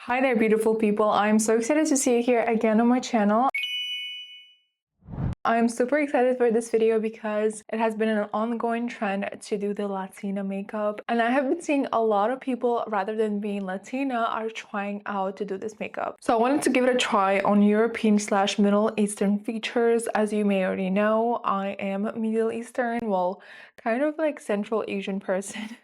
Hi there, beautiful people. I'm so excited to see you here again on my channel. I'm super excited for this video because it has been an ongoing trend to do the Latina makeup, and I have been seeing a lot of people, rather than being Latina, are trying out to do this makeup. So I wanted to give it a try on European/Middle Eastern features. As you may already know, I am Middle Eastern, well, kind of like Central Asian person.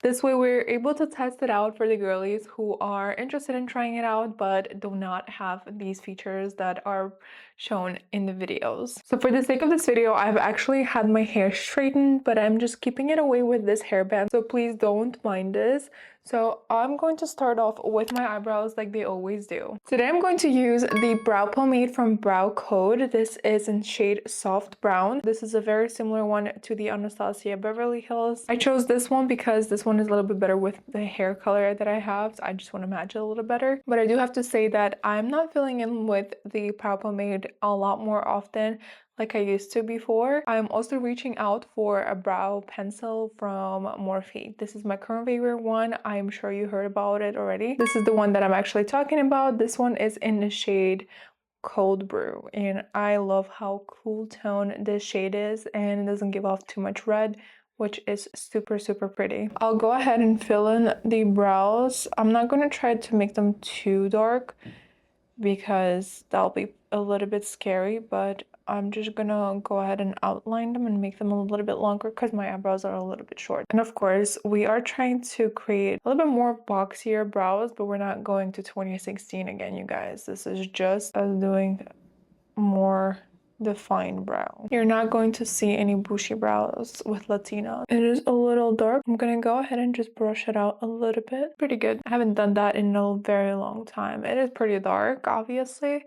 This way we're able to test it out for the girlies who are interested in trying it out but do not have these features that are shown in the videos. So for the sake of this video, I've actually had my hair straightened, but I'm just keeping it away with this hairband, so please don't mind this. So I'm going to start off with my eyebrows like they always do. Today I'm going to use the brow pomade from Brow Code. This is in shade Soft Brown. This is a very similar one to the Anastasia Beverly Hills. I chose this one because this one is a little bit better with the hair color that I have, so I just want to match it a little better. But I do have to say that I'm not filling in with the brow pomade a lot more often like I used to before. I'm also reaching out for a brow pencil from Morphe. This is my current favorite one. I'm sure you heard about it already. This is the one that I'm actually talking about. This one is in the shade Cold Brew, and I love how cool tone this shade is, and it doesn't give off too much red, which is super pretty. I'll go ahead and fill in the brows. I'm not going to try to make them too dark because that'll be a little bit scary, but I'm just gonna go ahead and outline them and make them a little bit longer because my eyebrows are a little bit short. And of course, we are trying to create a little bit more boxier brows, but we're not going to 2016 again, you guys. This is just us doing more defined brow. You're not going to see any bushy brows with Latina. It is a little dark. I'm gonna go ahead and just brush it out a little bit. Pretty good. I haven't done that in a very long time. It is pretty dark, obviously,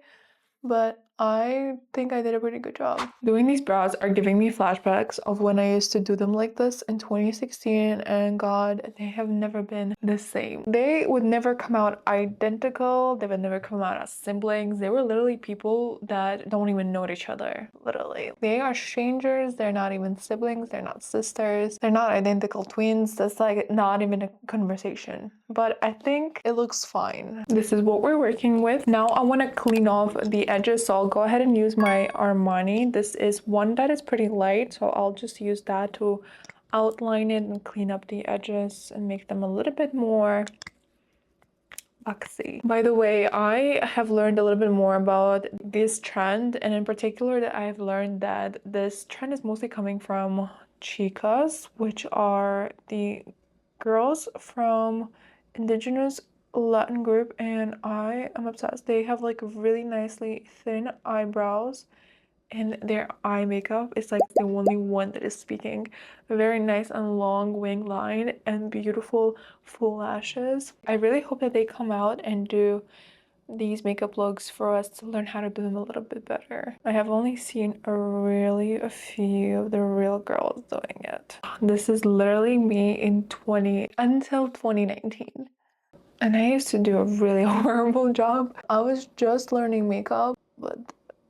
but I think I did a pretty good job. Doing these brows are giving me flashbacks of when I used to do them like this in 2016, and God, they have never been the same. They would never come out identical. They would never come out as siblings. They were literally people that don't even know each other, literally. They are strangers. They're not even siblings. They're not sisters. They're not identical twins. That's like not even a conversation. But I think it looks fine. This is what we're working with. Now I want to clean off the edges, so I'll go ahead and use my Armani. This is one that is pretty light, so I'll just use that to outline it and clean up the edges and make them a little bit more boxy. By the way, I have learned a little bit more about this trend, and in particular that I have learned that this trend is mostly coming from chicas, which are the girls from indigenous Latin group, and I am obsessed. They have like really nicely thin eyebrows, and their eye makeup is like the only one that is speaking. A very nice and long wing line and beautiful full lashes. I really hope that they come out and do these makeup looks for us to learn how to do them a little bit better. I have only seen a few of the real girls doing it. This is literally me until 2019. And I used to do a really horrible job. I was just learning makeup, but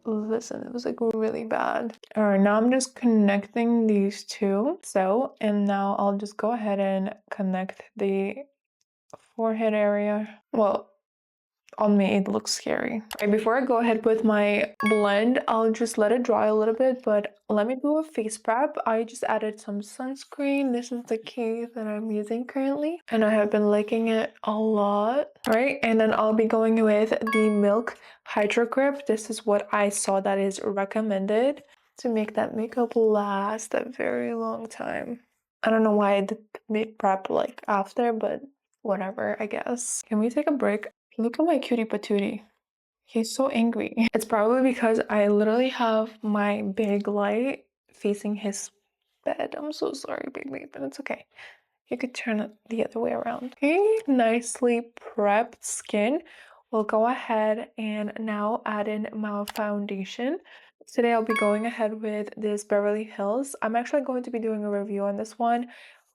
listen, it was like really bad. All right, now I'm just connecting these two. And now I'll just go ahead and connect the forehead area. Well, on me it looks scary. Right, before I go ahead with my blend, I'll just let it dry a little bit, but let me do a face prep. I just added some sunscreen. This is the Keyth that I'm using currently, and I have been liking it a lot. Right, and then I'll be going with the Milk Hydro Grip. This is what I saw that is recommended to make that makeup last a very long time. I don't know why I did the prep like after, but whatever, I guess. Can we take a break? Look at my cutie patootie. He's so angry. It's probably because I literally have my big light facing his bed. I'm so sorry, baby, but it's okay. You could turn it the other way around. Okay, nicely prepped skin. We'll go ahead and now add in my foundation. Today I'll be going ahead with this Beverly Hills. I'm actually going to be doing a review on this one.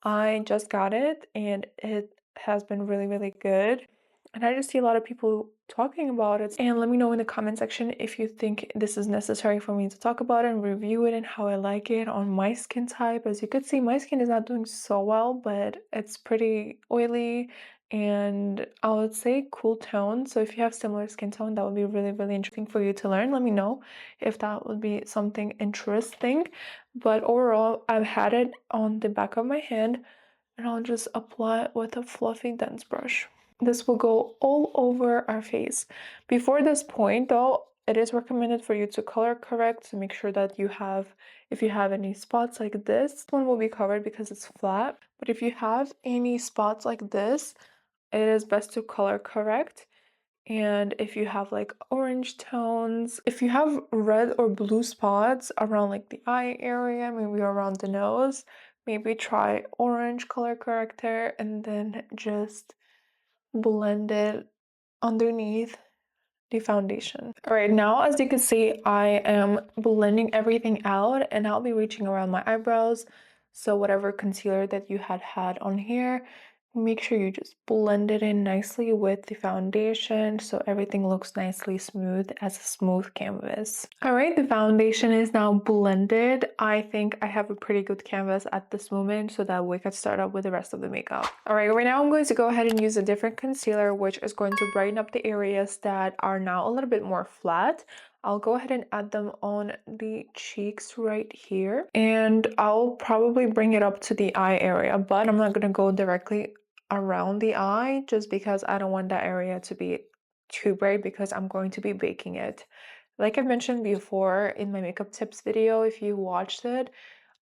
I just got it and it has been really good. And I just see a lot of people talking about it. And let me know in the comment section if you think this is necessary for me to talk about it and review it and how I like it on my skin type. As you could see, my skin is not doing so well, but it's pretty oily and I would say cool tone. So if you have similar skin tone, that would be really, really interesting for you to learn. Let me know if that would be something interesting. But overall, I've had it on the back of my hand, and I'll just apply it with a fluffy dense brush. This will go all over our face. Before this point though, it is recommended for you to color correct to make sure that you have, if you have any spots like this one will be covered because it's flat. But if you have any spots like this, it is best to color correct. And if you have like orange tones, if you have red or blue spots around like the eye area, maybe around the nose, maybe try orange color corrector and then just blend it underneath the foundation. All right, now as you can see, I am blending everything out and I'll be reaching around my eyebrows. So whatever concealer that you had on here, make sure you just blend it in nicely with the foundation so everything looks nicely smooth as a smooth canvas. All right, the foundation is now blended. I think I have a pretty good canvas at this moment so that we can start up with the rest of the makeup. All right, right now I'm going to go ahead and use a different concealer, which is going to brighten up the areas that are now a little bit more flat. I'll go ahead and add them on the cheeks right here, and I'll probably bring it up to the eye area, but I'm not going to go directly around the eye just because I don't want that area to be too bright because I'm going to be baking it. Like I mentioned before in my makeup tips video, if you watched it,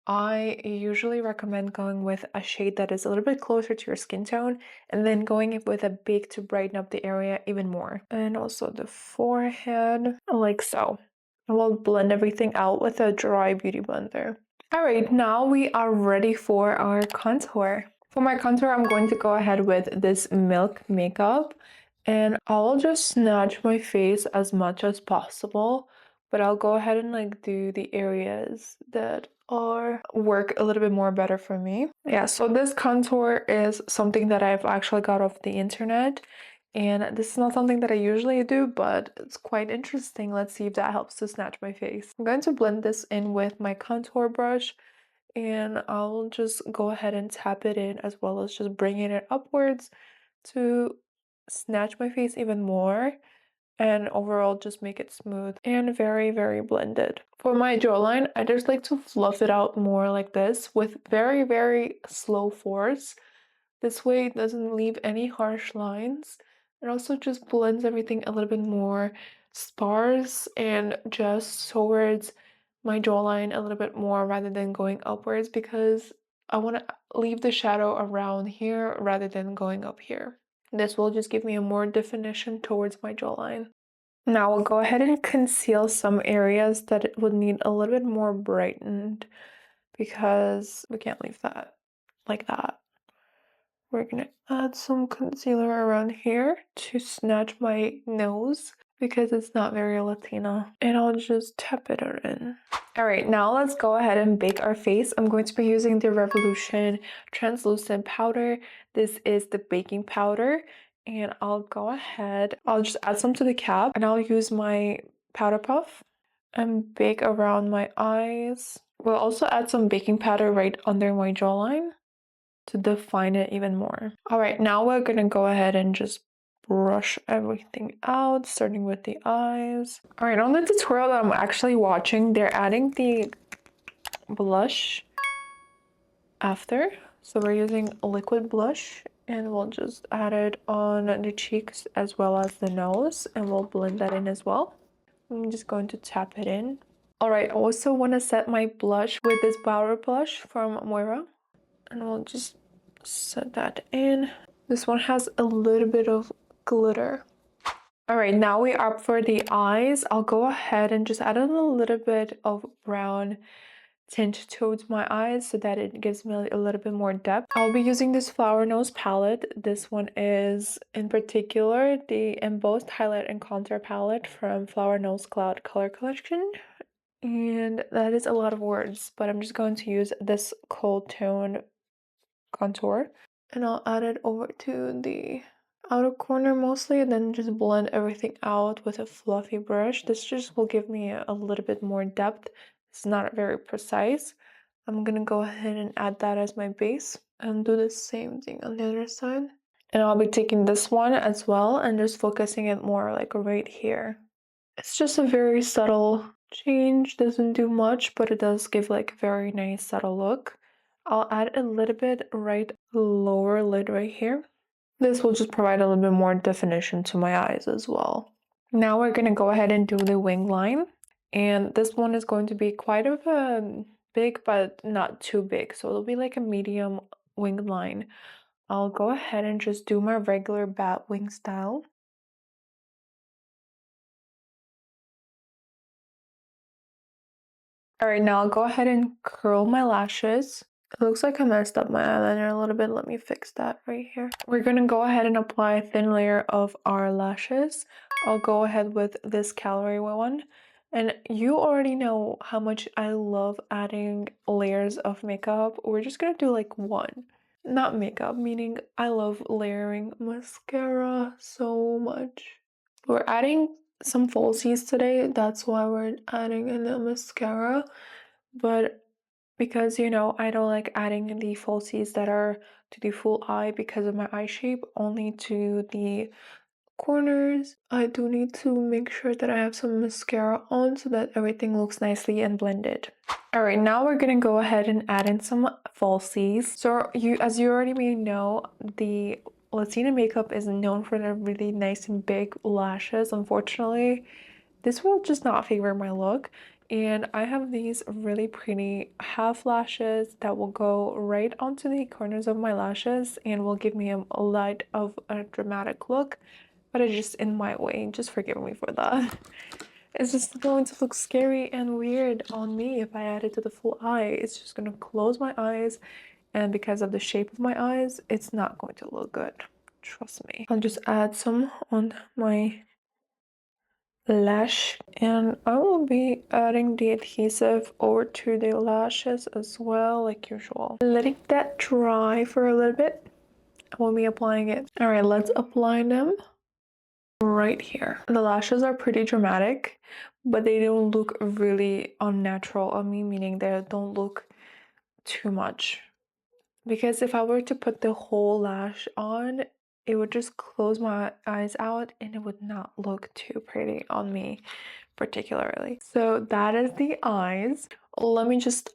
I usually recommend going with a shade that is a little bit closer to your skin tone and then going with a bake to brighten up the area even more. And also the forehead, like so. And we'll blend everything out with a dry beauty blender. All right, now we are ready for our contour. For my contour, I'm going to go ahead with this Milk makeup and I'll just snatch my face as much as possible, but I'll go ahead and like do the areas that are work a little bit more better for me. Yeah, so this contour is something that I've actually got off the internet, and this is not something that I usually do, but it's quite interesting. Let's see if that helps to snatch my face. I'm going to blend this in with my contour brush, and I'll just go ahead and tap it in as well as just bringing it upwards to snatch my face even more and overall just make it smooth and very, very blended. For my jawline, I just like to fluff it out more like this with very, very slow force. This way it doesn't leave any harsh lines. It also just blends everything a little bit more sparse and just towards my jawline a little bit more rather than going upwards because I want to leave the shadow around here rather than going up here. This will just give me a more definition towards my jawline. Now we'll go ahead and conceal some areas that it would need a little bit more brightened because we can't leave that like that. We're gonna add some concealer around here to snatch my nose because it's not very Latina. And I'll just tap it in. All right, now let's go ahead and bake our face. I'm going to be using the Revolution translucent powder. This is the baking powder. And I'll go ahead, I'll just add some to the cap and I'll use my powder puff and bake around my eyes. We'll also add some baking powder right under my jawline to define it even more. All right, now we're gonna go ahead and just brush everything out, starting with the eyes. All right, on the tutorial that I'm actually watching, they're adding the blush after. So we're using a liquid blush and we'll just add it on the cheeks as well as the nose and we'll blend that in as well. I'm just going to tap it in. All right, I also want to set my blush with this powder blush from Moira. And we'll just set that in. This one has a little bit of glitter. All right, now we are up for the eyes. I'll go ahead and just add a little bit of brown tint towards my eyes so that it gives me a little bit more depth. I'll be using this Flower Nose palette. This one is in particular the Embossed Highlight and Contour palette from Flower Nose Cloud Color Collection. And that is a lot of words, but I'm just going to use this cold tone contour and I'll add it over to the outer corner mostly and then just blend everything out with a fluffy brush. This just will give me a little bit more depth. It's not very precise. I'm gonna go ahead and add that as my base and do the same thing on the other side. And I'll be taking this one as well and just focusing it more like right here. It's just a very subtle change, doesn't do much, but it does give like a very nice subtle look. I'll add a little bit right lower lid right here. This will just provide a little bit more definition to my eyes as well. Now we're going to go ahead and do the wing line. And this one is going to be quite of a big, but not too big. So it'll be like a medium wing line. I'll go ahead and just do my regular bat wing style. All right, now I'll go ahead and curl my lashes. It looks like I messed up my eyeliner a little bit. Let me fix that right here. We're gonna go ahead and apply a thin layer of our lashes. I'll go ahead with this calorie one. And you already know how much I love adding layers of makeup. We're just gonna do like one. Not makeup, meaning I love layering mascara so much. We're adding some falsies today. That's why we're adding in the mascara. But because, you know, I don't like adding the falsies that are to the full eye because of my eye shape, only to the corners. I do need to make sure that I have some mascara on so that everything looks nicely and blended. All right, now we're gonna go ahead and add in some falsies. So as you already may know, the Latina makeup is known for their really nice and big lashes. Unfortunately, this will just not favor my look. And I have these really pretty half lashes that will go right onto the corners of my lashes and will give me a light of a dramatic look. But it's just in my way. Just forgive me for that. It's just going to look scary and weird on me if I add it to the full eye. It's just going to close my eyes. And because of the shape of my eyes, it's not going to look good. Trust me. I'll just add some on my lash, and I will be adding the adhesive over to the lashes as well, like usual. Letting that dry for a little bit. I will be applying it. All right, let's apply them right here. The lashes are pretty dramatic, but they don't look really unnatural on me, meaning they don't look too much. Because if I were to put the whole lash on, it would just close my eyes out and it would not look too pretty on me particularly. So that is the eyes. Let me just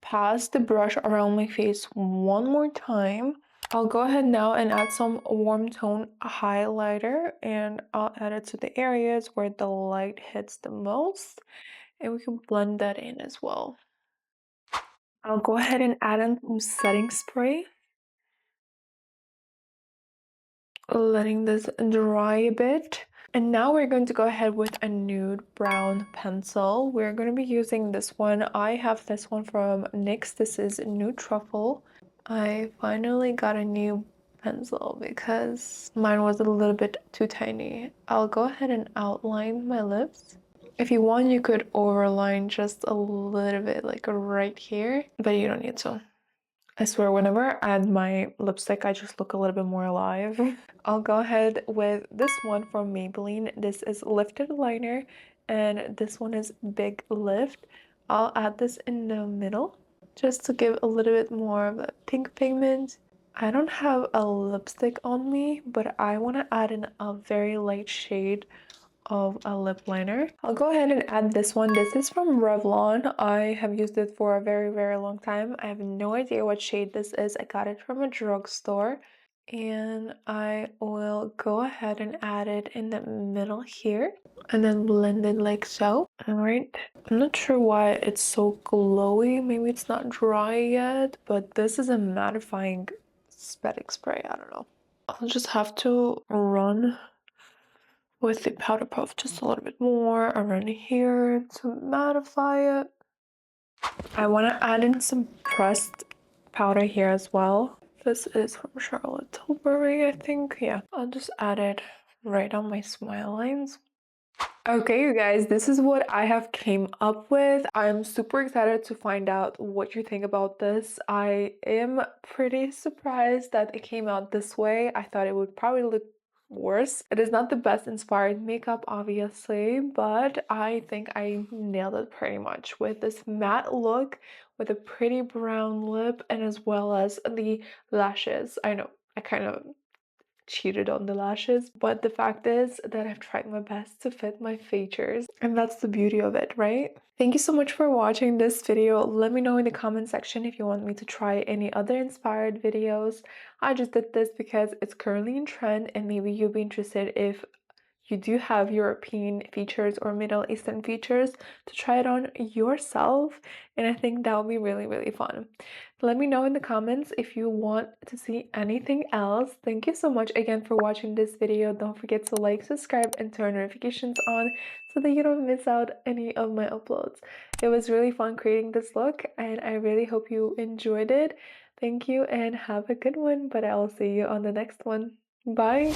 pass the brush around my face one more time. I'll go ahead now and add some warm tone highlighter, and I'll add it to the areas where the light hits the most, and we can blend that in as well. I'll go ahead and add in some setting spray, letting this dry a bit. And now we're going to go ahead with a nude brown pencil. We're going to be using this one. I have this one from NYX. This is Nude Truffle. I finally got a new pencil because mine was a little bit too tiny. I'll go ahead and outline my lips. If you want, you could overline just a little bit, like right here, but you don't need to. I swear, whenever I add my lipstick, I just look a little bit more alive. I'll go ahead with this one from Maybelline. This is Lifted Liner, and this one is Big Lift. I'll add this in the middle, just to give a little bit more of a pink pigment. I don't have a lipstick on me, but I want to add in a very light shade of a lip liner. I'll go ahead and add this one. This is from Revlon. I have used it for a very long time. I have no idea what shade this is. I got it from a drugstore, and I will go ahead and add it in the middle here and then blend it like so. All right, I'm not sure why it's so glowy. Maybe it's not dry yet, but this is a mattifying setting spray. I don't know. I'll just have to run with the powder puff just a little bit more around here to mattify it. I want to add in some pressed powder here as well. This is from Charlotte Tilbury, I think. Yeah, I'll just add it right on my smile lines. Okay, you guys, this is what I have came up with. I'm super excited to find out what you think about this. I am pretty surprised that it came out this way. I thought it would probably look worse. It is not the best inspired makeup, obviously, but I think I nailed it pretty much with this matte look with a pretty brown lip and as well as the lashes. I know I kind of cheated on the lashes, but the fact is that I've tried my best to fit my features, and that's the beauty of it, right? Thank you so much for watching this video. Let me know in the comment section if you want me to try any other inspired videos. I just did this because it's currently in trend, and maybe you'll be interested if you do have European features or Middle Eastern features to try it on yourself, and I think that would be really, really fun. Let me know in the comments if you want to see anything else. Thank you so much again for watching this video. Don't forget to like, subscribe, and turn notifications on so that you don't miss out any of my uploads. It was really fun creating this look, and I really hope you enjoyed it. Thank you and have a good one, but I will see you on the next one. Bye!